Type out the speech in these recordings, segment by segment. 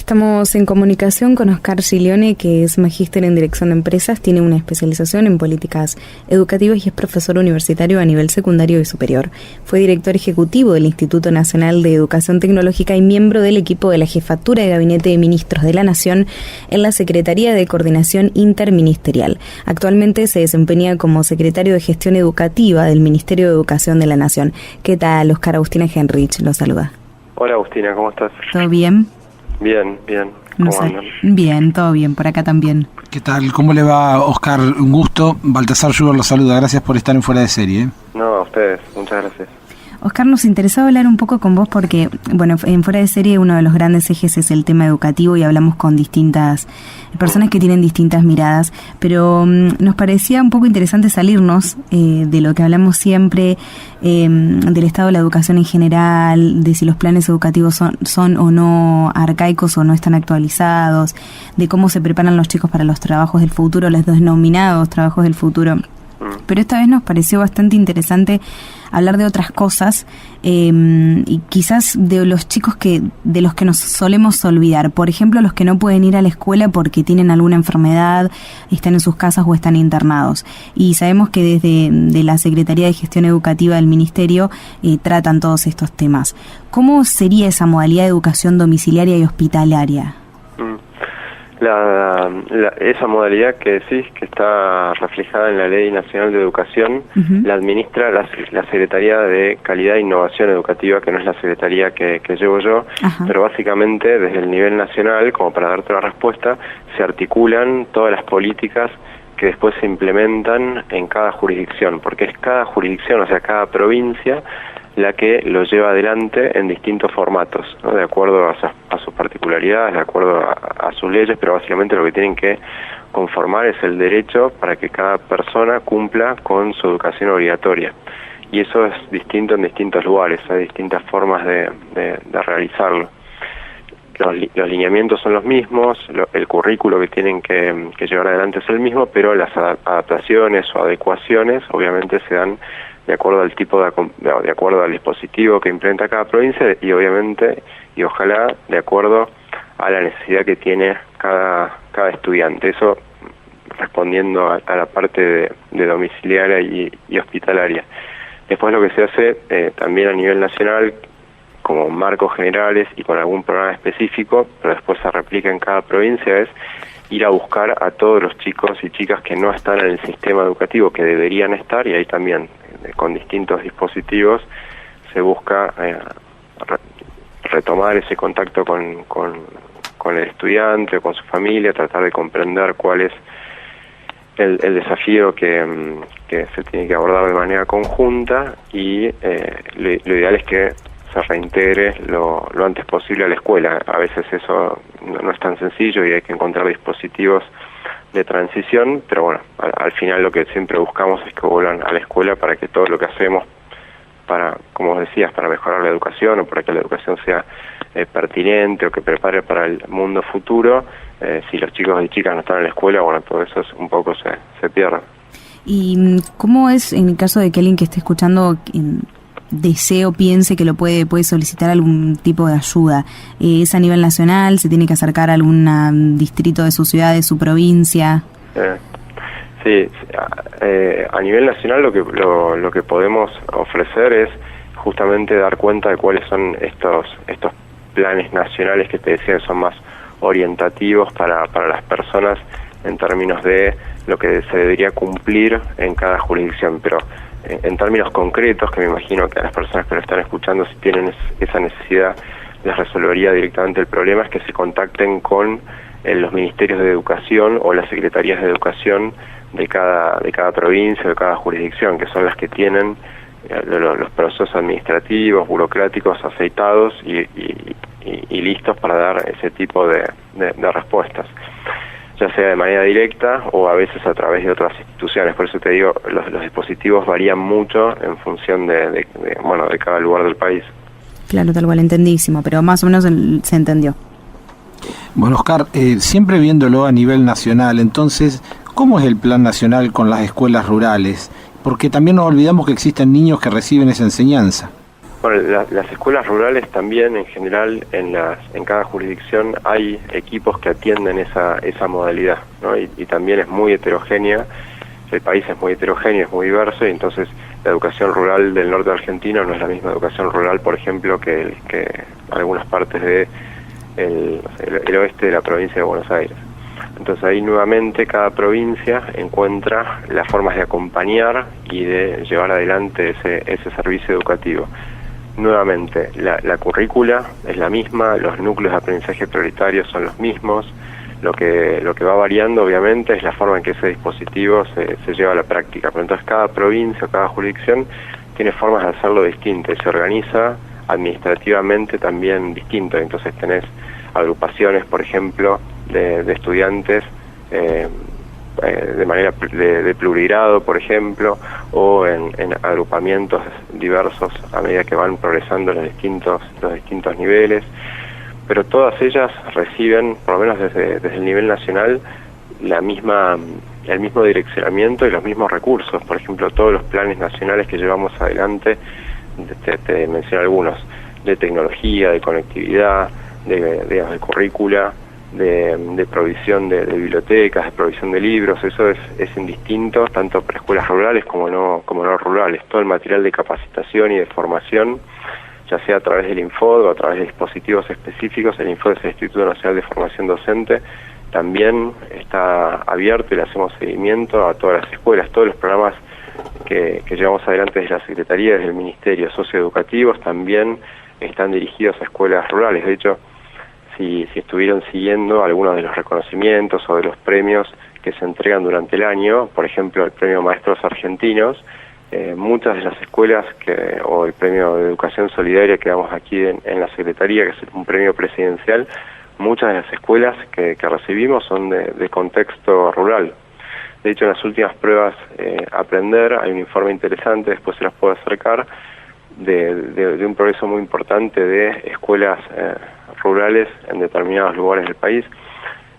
Estamos en comunicación con Oscar Giglione, que es magíster en Dirección de Empresas, tiene una especialización en políticas educativas y es profesor universitario a nivel secundario y superior. Fue director ejecutivo del Instituto Nacional de Educación Tecnológica y miembro del equipo de la Jefatura de Gabinete de Ministros de la Nación en la Secretaría de Coordinación Interministerial. Actualmente se desempeña como secretario de Gestión Educativa del Ministerio de Educación de la Nación. ¿Qué tal, Oscar? Agustina Henrich lo saluda. Hola Agustina, ¿cómo estás? ¿Todo bien? Bien. ¿Cómo andan? Bien, todo bien, por acá también. ¿Qué tal? ¿Cómo le va, Oscar? Un gusto. Baltasar Schubert lo saluda. Gracias por estar en Fuera de Serie. No, a ustedes. Muchas gracias. Oscar, nos interesaba hablar un poco con vos porque, bueno, en Fuera de Serie uno de los grandes ejes es el tema educativo y hablamos con distintas personas que tienen distintas miradas, pero nos parecía un poco interesante salirnos de lo que hablamos siempre, del estado de la educación en general, de si los planes educativos son o no arcaicos o no están actualizados, de cómo se preparan los chicos para los trabajos del futuro, los denominados trabajos del futuro. Pero esta vez nos pareció bastante interesante hablar de otras cosas y quizás de los chicos de los que nos solemos olvidar. Por ejemplo, los que no pueden ir a la escuela porque tienen alguna enfermedad, están en sus casas o están internados. Y sabemos que desde de la Secretaría de Gestión Educativa del Ministerio tratan todos estos temas. ¿Cómo sería esa modalidad de educación domiciliaria y hospitalaria? Esa modalidad que decís, que está reflejada en la Ley Nacional de Educación, la administra la Secretaría de Calidad e Innovación Educativa, que no es la Secretaría que llevo yo, pero básicamente desde el nivel nacional, como para darte la respuesta, se articulan todas las políticas que después se implementan en cada jurisdicción, porque es cada jurisdicción, o sea, cada provincia, la que lo lleva adelante en distintos formatos, ¿no? De acuerdo a sus particularidades, de acuerdo a sus leyes, pero básicamente lo que tienen que conformar es el derecho para que cada persona cumpla con su educación obligatoria. Y eso es distinto en distintos lugares, hay distintas formas de realizarlo. Los lineamientos son los mismos, el currículo que tienen que llevar adelante es el mismo, pero las adaptaciones o adecuaciones obviamente se dan de acuerdo al de acuerdo al dispositivo que implementa cada provincia y obviamente, y ojalá, de acuerdo a la necesidad que tiene cada estudiante. Eso respondiendo a la parte de domiciliaria y hospitalaria. Después lo que se hace también a nivel nacional, como marcos generales y con algún programa específico, pero después se replica en cada provincia, es ir a buscar a todos los chicos y chicas que no están en el sistema educativo, que deberían estar, y ahí también con distintos dispositivos se busca retomar ese contacto con el estudiante o con su familia, tratar de comprender cuál es el desafío que se tiene que abordar de manera conjunta y lo ideal es que se reintegre lo antes posible a la escuela. A veces eso no es tan sencillo y hay que encontrar dispositivos de transición, pero bueno, al final lo que siempre buscamos es que vuelvan a la escuela para que todo lo que hacemos para, como decías, para mejorar la educación o para que la educación sea pertinente o que prepare para el mundo futuro, si los chicos y chicas no están en la escuela, bueno, todo eso un poco se pierde. ¿Y cómo es en el caso de que alguien que esté escuchando piense que lo puede solicitar algún tipo de ayuda? ¿Es a nivel nacional? ¿Se tiene que acercar a algún distrito de su ciudad, de su provincia? Sí, a nivel nacional lo que podemos ofrecer es justamente dar cuenta de cuáles son estos planes nacionales que te decía que son más orientativos para las personas en términos de lo que se debería cumplir en cada jurisdicción, pero en términos concretos, que me imagino que a las personas que lo están escuchando, si tienen esa necesidad, les resolvería directamente el problema, es que se contacten con los ministerios de educación o las secretarías de educación de cada provincia o de cada jurisdicción, que son las que tienen los procesos administrativos, burocráticos aceitados y listos para dar ese tipo de respuestas, ya sea de manera directa o a veces a través de otras instituciones. Por eso te digo, los dispositivos varían mucho en función de cada lugar del país. Claro, tal cual, entendísimo, pero más o menos se entendió. Bueno, Oscar, siempre viéndolo a nivel nacional, entonces, ¿cómo es el plan nacional con las escuelas rurales? Porque también nos olvidamos que existen niños que reciben esa enseñanza. Bueno, las escuelas rurales también, en general, en cada jurisdicción hay equipos que atienden esa modalidad, ¿no? Y también es muy heterogénea, el país es muy heterogéneo, es muy diverso, y entonces la educación rural del norte de Argentina no es la misma educación rural, por ejemplo, que algunas partes de el oeste de la provincia de Buenos Aires. Entonces ahí nuevamente cada provincia encuentra las formas de acompañar y de llevar adelante ese servicio educativo. Nuevamente, la currícula es la misma, los núcleos de aprendizaje prioritarios son los mismos, lo que va variando obviamente es la forma en que ese dispositivo se lleva a la práctica, pero entonces cada provincia, cada jurisdicción tiene formas de hacerlo distintas y se organiza administrativamente también distinto. Entonces tenés agrupaciones, por ejemplo, de estudiantes de manera de plurigrado, por ejemplo, o en agrupamientos diversos a medida que van progresando los distintos niveles, pero todas ellas reciben, por lo menos desde el nivel nacional, el mismo direccionamiento y los mismos recursos. Por ejemplo, todos los planes nacionales que llevamos adelante, te menciono algunos, de tecnología, de conectividad, de currícula, de provisión de bibliotecas, de provisión de libros, eso es indistinto, tanto para escuelas rurales como no rurales. Todo el material de capacitación y de formación, ya sea a través del Infod o a través de dispositivos específicos. El Infod es el Instituto Nacional de Formación Docente, también está abierto y le hacemos seguimiento a todas las escuelas. Todos los programas que llevamos adelante desde la Secretaría, desde el Ministerio, socioeducativos, también están dirigidos a escuelas rurales. De hecho, si estuvieron siguiendo algunos de los reconocimientos o de los premios que se entregan durante el año, por ejemplo el Premio Maestros Argentinos, muchas de las escuelas o el Premio de Educación Solidaria que damos aquí en la Secretaría, que es un premio presidencial, muchas de las escuelas que recibimos son de contexto rural. De hecho, en las últimas pruebas Aprender hay un informe interesante, después se los puedo acercar, de un progreso muy importante de escuelas rurales en determinados lugares del país.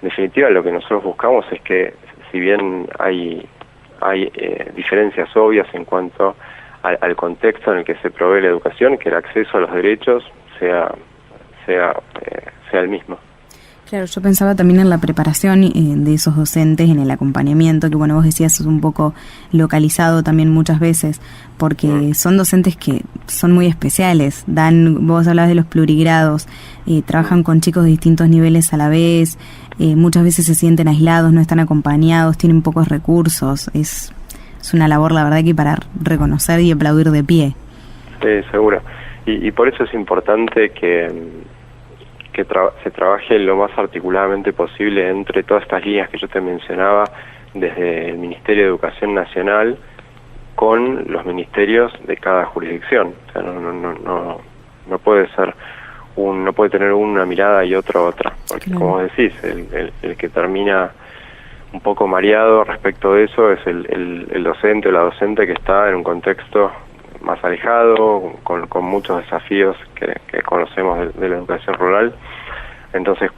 En definitiva, lo que nosotros buscamos es que, si bien hay diferencias obvias en cuanto al contexto en el que se provee la educación, que el acceso a los derechos sea el mismo. Claro, yo pensaba también en la preparación de esos docentes, en el acompañamiento, que bueno, vos decías es un poco localizado también muchas veces, porque son docentes que son muy especiales, vos hablabas de los plurigrados, trabajan con chicos de distintos niveles a la vez, muchas veces se sienten aislados, no están acompañados, tienen pocos recursos, es una labor la verdad que para reconocer y aplaudir de pie. Sí, seguro, y por eso es importante que se trabaje lo más articuladamente posible entre todas estas líneas que yo te mencionaba, desde el Ministerio de Educación Nacional con los ministerios de cada jurisdicción. O sea, no puede ser no puede tener una mirada y otra, porque claro, como decís, el que termina un poco mareado respecto de eso es el docente o la docente que está en un contexto más alejado, con muchos desafíos que conocemos de la educación rural. Entonces,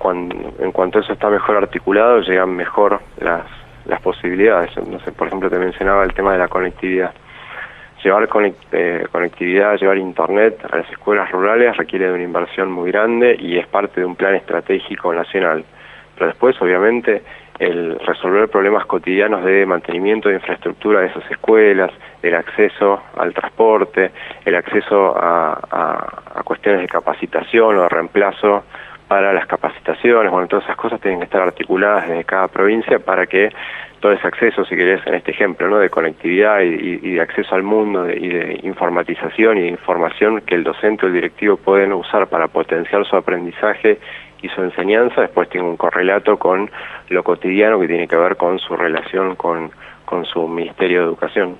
en cuanto eso está mejor articulado, llegan mejor las posibilidades. No sé, por ejemplo, te mencionaba el tema de la conectividad. Llevar conectividad, llevar internet a las escuelas rurales requiere de una inversión muy grande y es parte de un plan estratégico nacional. Pero después, obviamente, el resolver problemas cotidianos de mantenimiento de infraestructura de esas escuelas, el acceso al transporte, el acceso a cuestiones de capacitación o de reemplazo para las capacitaciones, bueno, todas esas cosas tienen que estar articuladas desde cada provincia para que todo ese acceso, si querés, en este ejemplo, ¿no?, de conectividad y de acceso al mundo y de informatización y de información que el docente o el directivo pueden usar para potenciar su aprendizaje y su enseñanza, después tiene un correlato con lo cotidiano que tiene que ver con su relación con su Ministerio de Educación.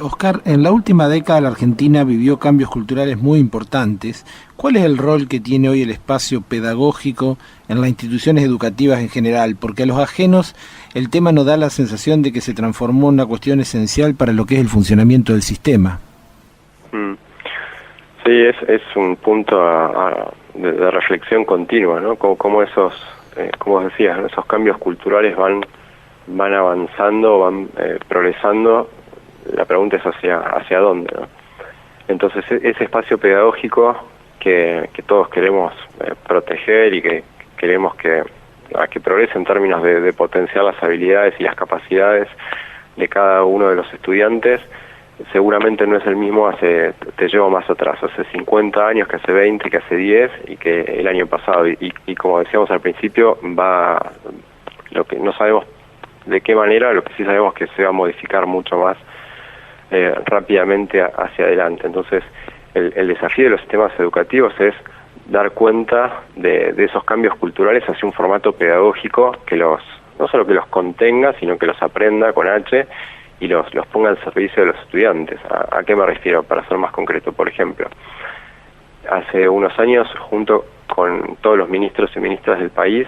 Oscar, en la última década la Argentina vivió cambios culturales muy importantes. ¿Cuál es el rol que tiene hoy el espacio pedagógico en las instituciones educativas en general? Porque a los ajenos el tema nos da la sensación de que se transformó en una cuestión esencial para lo que es el funcionamiento del sistema. Sí, es un punto de reflexión continua, ¿no? Como esos, como decías, esos cambios culturales van avanzando, van progresando. La pregunta es hacia dónde, ¿no? Entonces ese espacio pedagógico que todos queremos proteger y que queremos que progrese en términos de potenciar las habilidades y las capacidades de cada uno de los estudiantes, seguramente no es el mismo te llevo más atrás, hace 50 años, que hace 20, que hace 10 y que el año pasado. Y como decíamos al principio, lo que no sabemos de qué manera, lo que sí sabemos que se va a modificar mucho más rápidamente hacia adelante. Entonces, el desafío de los sistemas educativos es dar cuenta de esos cambios culturales hacia un formato pedagógico que no solo que los contenga, sino que los aprenda con H y los ponga al servicio de los estudiantes. ¿A qué me refiero? Para ser más concreto, por ejemplo, hace unos años, junto con todos los ministros y ministras del país,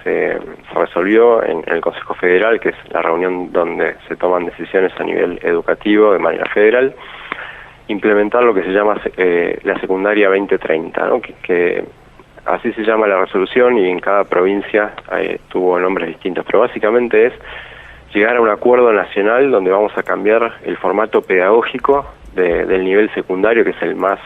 se resolvió en el Consejo Federal, que es la reunión donde se toman decisiones a nivel educativo de manera federal, implementar lo que se llama la secundaria 2030, ¿no? que así se llama la resolución, y en cada provincia tuvo nombres distintos, pero básicamente es llegar a un acuerdo nacional donde vamos a cambiar el formato pedagógico del nivel secundario, que es el más,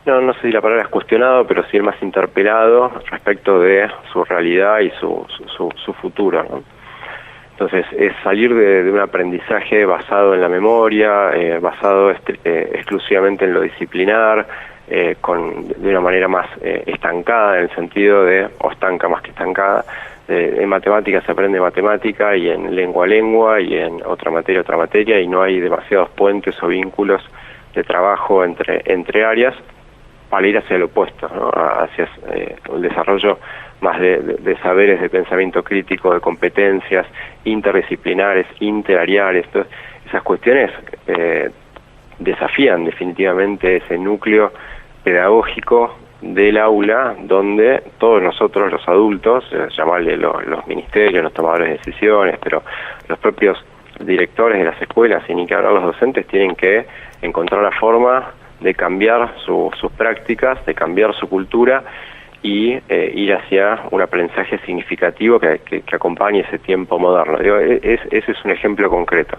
no sé si la palabra es cuestionado, pero sí el más interpelado respecto de su realidad y su futuro, ¿no? Entonces es salir de un aprendizaje basado en la memoria, basado exclusivamente en lo disciplinar, de una manera más estancada, en el sentido o estanca más que estancada. En matemáticas se aprende matemática, y en lengua, y en otra materia, y no hay demasiados puentes o vínculos de trabajo entre áreas para ir hacia el opuesto, ¿no? Hacia el desarrollo más de saberes de pensamiento crítico, de competencias interdisciplinares, interariales. Entonces, esas cuestiones desafían definitivamente ese núcleo pedagógico del aula, donde todos nosotros los adultos, llamarle los ministerios, los tomadores de decisiones, pero los propios directores de las escuelas, y ni que hablar los docentes, tienen que encontrar la forma de cambiar sus prácticas, de cambiar su cultura y ir hacia un aprendizaje significativo que acompañe ese tiempo moderno. Ese es un ejemplo concreto.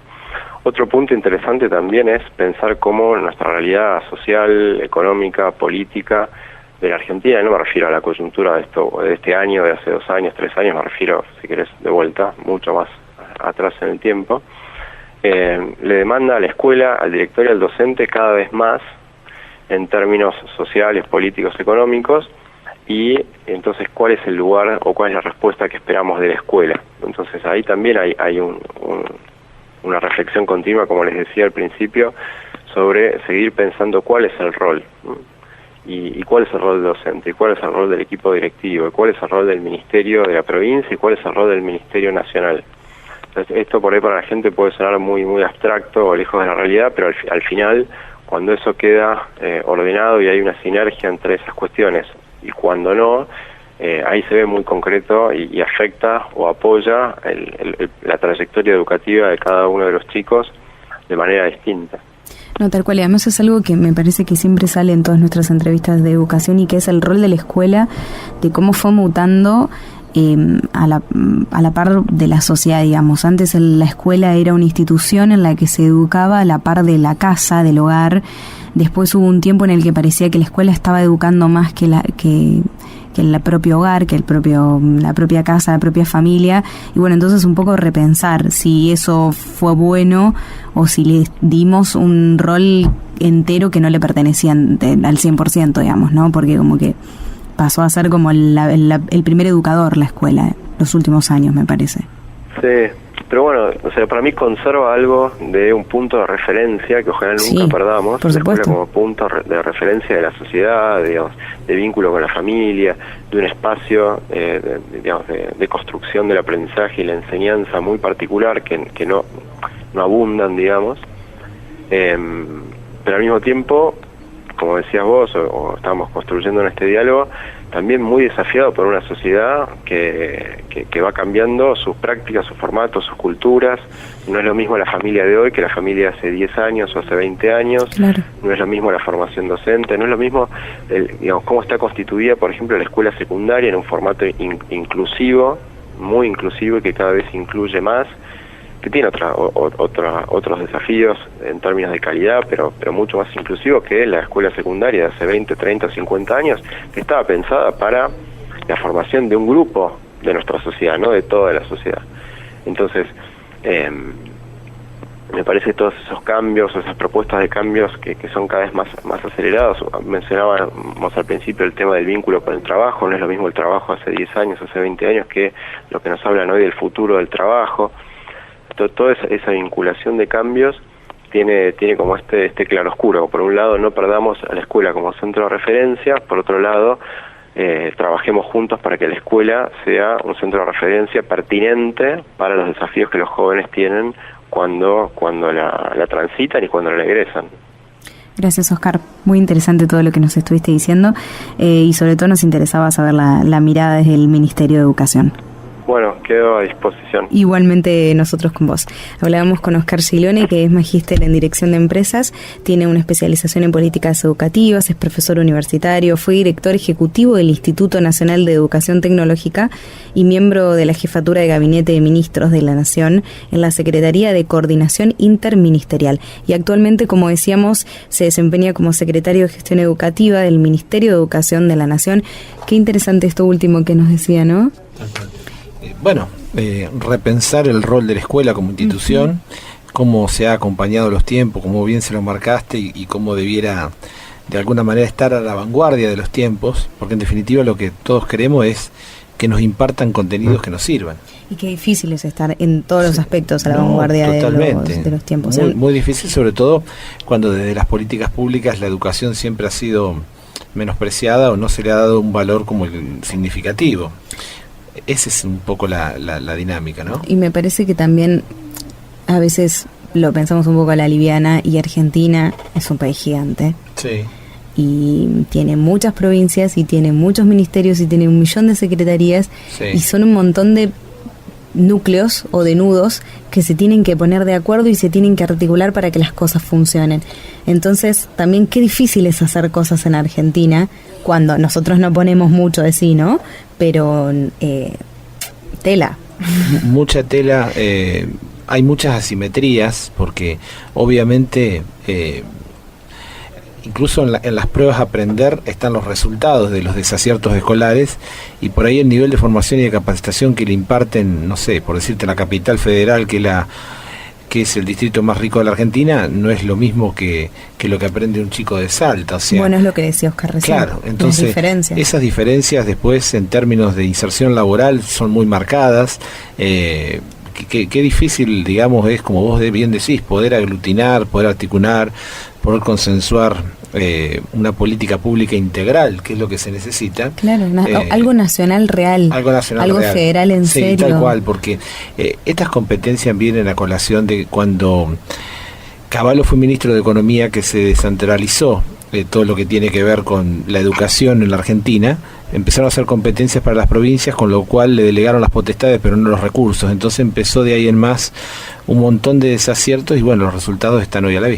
Otro punto interesante también es pensar cómo nuestra realidad social, económica, política de la Argentina, no me refiero a la coyuntura de este año, de hace 2 años, 3 años, me refiero, si querés, de vuelta, mucho más atrás en el tiempo, le demanda a la escuela, al director y al docente cada vez más en términos sociales, políticos, económicos, y entonces cuál es el lugar o cuál es la respuesta que esperamos de la escuela. Entonces ahí también hay una reflexión continua, como les decía al principio, sobre seguir pensando cuál es el rol, ¿no? Y cuál es el rol del docente, y cuál es el rol del equipo directivo, y cuál es el rol del ministerio de la provincia, y cuál es el rol del ministerio nacional. Entonces, esto por ahí para la gente puede sonar muy muy abstracto o lejos de la realidad, pero al final, cuando eso queda ordenado y hay una sinergia entre esas cuestiones, y cuando no, ahí se ve muy concreto y afecta o apoya la trayectoria educativa de cada uno de los chicos de manera distinta. No, tal cual, y además es algo que me parece que siempre sale en todas nuestras entrevistas de educación, y que es el rol de la escuela, de cómo fue mutando a la par de la sociedad, digamos. Antes la escuela era una institución en la que se educaba a la par de la casa, del hogar. Después hubo un tiempo en el que parecía que la escuela estaba educando más que el propio hogar, que la propia casa, la propia familia. Y bueno, entonces un poco repensar si eso fue bueno o si le dimos un rol entero que no le pertenecía al 100%, digamos, ¿no? Porque como que pasó a ser como el primer educador la escuela los últimos años, me parece. Sí, pero bueno, o sea, para mí conserva algo de un punto de referencia que ojalá nunca perdamos, por supuesto, como punto de referencia de la sociedad, digamos, de vínculo con la familia, de un espacio de construcción del aprendizaje y la enseñanza muy particular que no abundan, digamos, pero al mismo tiempo, como decías vos, o estábamos construyendo en este diálogo, también muy desafiado por una sociedad que va cambiando sus prácticas, sus formatos, sus culturas. No es lo mismo la familia de hoy que la familia hace 10 años o hace 20 años. Claro. No es lo mismo la formación docente, no es lo mismo cómo está constituida, por ejemplo, la escuela secundaria en un formato inclusivo, muy inclusivo, y que cada vez incluye más, tiene otros desafíos en términos de calidad, pero mucho más inclusivo que la escuela secundaria de hace 20, 30, 50 años, que estaba pensada para la formación de un grupo de nuestra sociedad, no de toda la sociedad. Entonces, me parece que todos esos cambios, esas propuestas de cambios que son cada vez más acelerados. Mencionábamos al principio el tema del vínculo con el trabajo. No es lo mismo el trabajo hace 10 años, hace 20 años, que lo que nos hablan hoy del futuro del trabajo. Toda esa vinculación de cambios tiene como este claroscuro. Por un lado, no perdamos a la escuela como centro de referencia. Por otro lado, trabajemos juntos para que la escuela sea un centro de referencia pertinente para los desafíos que los jóvenes tienen cuando la transitan y cuando la egresan. Gracias, Oscar. Muy interesante todo lo que nos estuviste diciendo, y sobre todo nos interesaba saber la mirada desde el Ministerio de Educación. Bueno, quedo a disposición. Igualmente nosotros con vos. Hablábamos con Oscar Silone, que es magíster en Dirección de Empresas, tiene una especialización en políticas educativas, es profesor universitario, fue director ejecutivo del Instituto Nacional de Educación Tecnológica y miembro de la Jefatura de Gabinete de Ministros de la Nación en la Secretaría de Coordinación Interministerial. Y actualmente, como decíamos, se desempeña como secretario de Gestión Educativa del Ministerio de Educación de la Nación. Qué interesante esto último que nos decía, ¿no? Bueno, repensar el rol de la escuela como institución, cómo se ha acompañado los tiempos, cómo bien se lo marcaste y cómo debiera de alguna manera estar a la vanguardia de los tiempos, porque en definitiva lo que todos queremos es que nos impartan contenidos que nos sirvan. Y qué difícil es estar en todos los aspectos a la vanguardia de los tiempos. Muy difícil, sobre todo cuando desde las políticas públicas la educación siempre ha sido menospreciada o no se le ha dado un valor como el significativo. Esa es un poco la dinámica, ¿no? Y me parece que también a veces lo pensamos un poco a la liviana, y Argentina es un país gigante. Sí. Y tiene muchas provincias, y tiene muchos ministerios, y tiene 1 millón de secretarías, sí. Y son un montón de núcleos o de nudos que se tienen que poner de acuerdo y se tienen que articular para que las cosas funcionen. Entonces, también qué difícil es hacer cosas en Argentina cuando nosotros no ponemos mucho de sí, ¿no? Pero tela. Mucha tela, hay muchas asimetrías, porque obviamente incluso en las pruebas a aprender están los resultados de los desaciertos escolares, y por ahí el nivel de formación y de capacitación que le imparten, no sé, por decirte, la capital federal, que es el distrito más rico de la Argentina, no es lo mismo que lo que aprende un chico de Salta. O sea, bueno, es lo que decía Oscar recién. Claro, entonces esas diferencias después en términos de inserción laboral son muy marcadas. Qué difícil, digamos, es, como vos bien decís, poder aglutinar, poder articular, poder consensuar una política pública integral, que es lo que se necesita. Claro, algo nacional real, algo real. Federal en serio. Sí, tal cual, porque estas competencias vienen a colación de cuando Cavallo fue ministro de Economía, que se descentralizó todo lo que tiene que ver con la educación en la Argentina. Empezaron a hacer competencias para las provincias, con lo cual le delegaron las potestades pero no los recursos. Entonces empezó de ahí en más un montón de desaciertos, y bueno, los resultados están hoy a la vista.